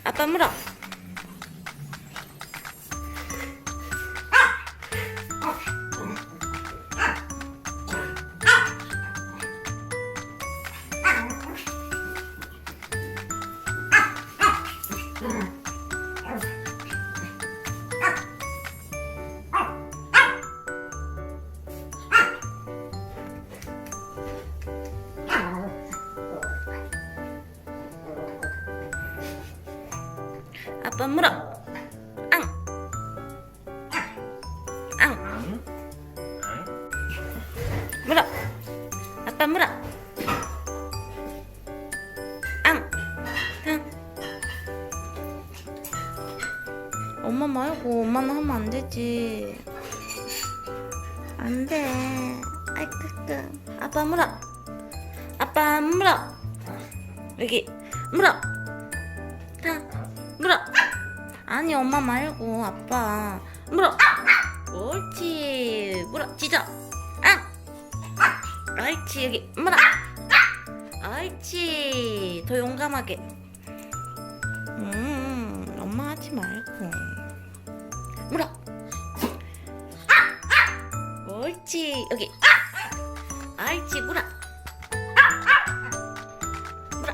아빠 물어. 아빠 물어. 앙. 앙. 물어. 아빠 물어. 앙. 앙. 엄마 말고 엄마는 하면 안 되지. 안 돼. 아이 끄끄. 아빠 물어. 아빠 물어. 여기 물어. 다 물어. 아니 엄마 말고 아빠 물어. 옳지. 물어. 짖어. 앙. 옳지. 여기 물어. 옳지. 더 용감하게. 엄마 하지 말고 물어. 옳지. 여기 옳지. 물어. 물어.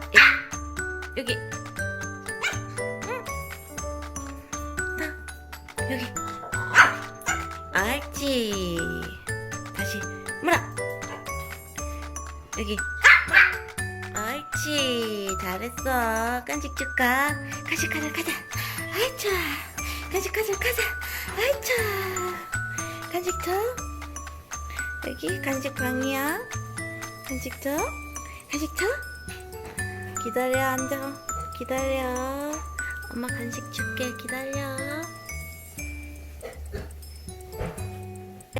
여기 여기 옳지. 다시 물어. 여기 옳지. 잘했어. 간식 줄까? 간식 가자 가자. 아이 좋아. 간식 가자 가자. 아이 좋아. 간식 줘. 여기 간식 방이야. 간식 줘. 간식 줘. 기다려. 앉아. 기다려. 엄마 간식 줄게. 기다려.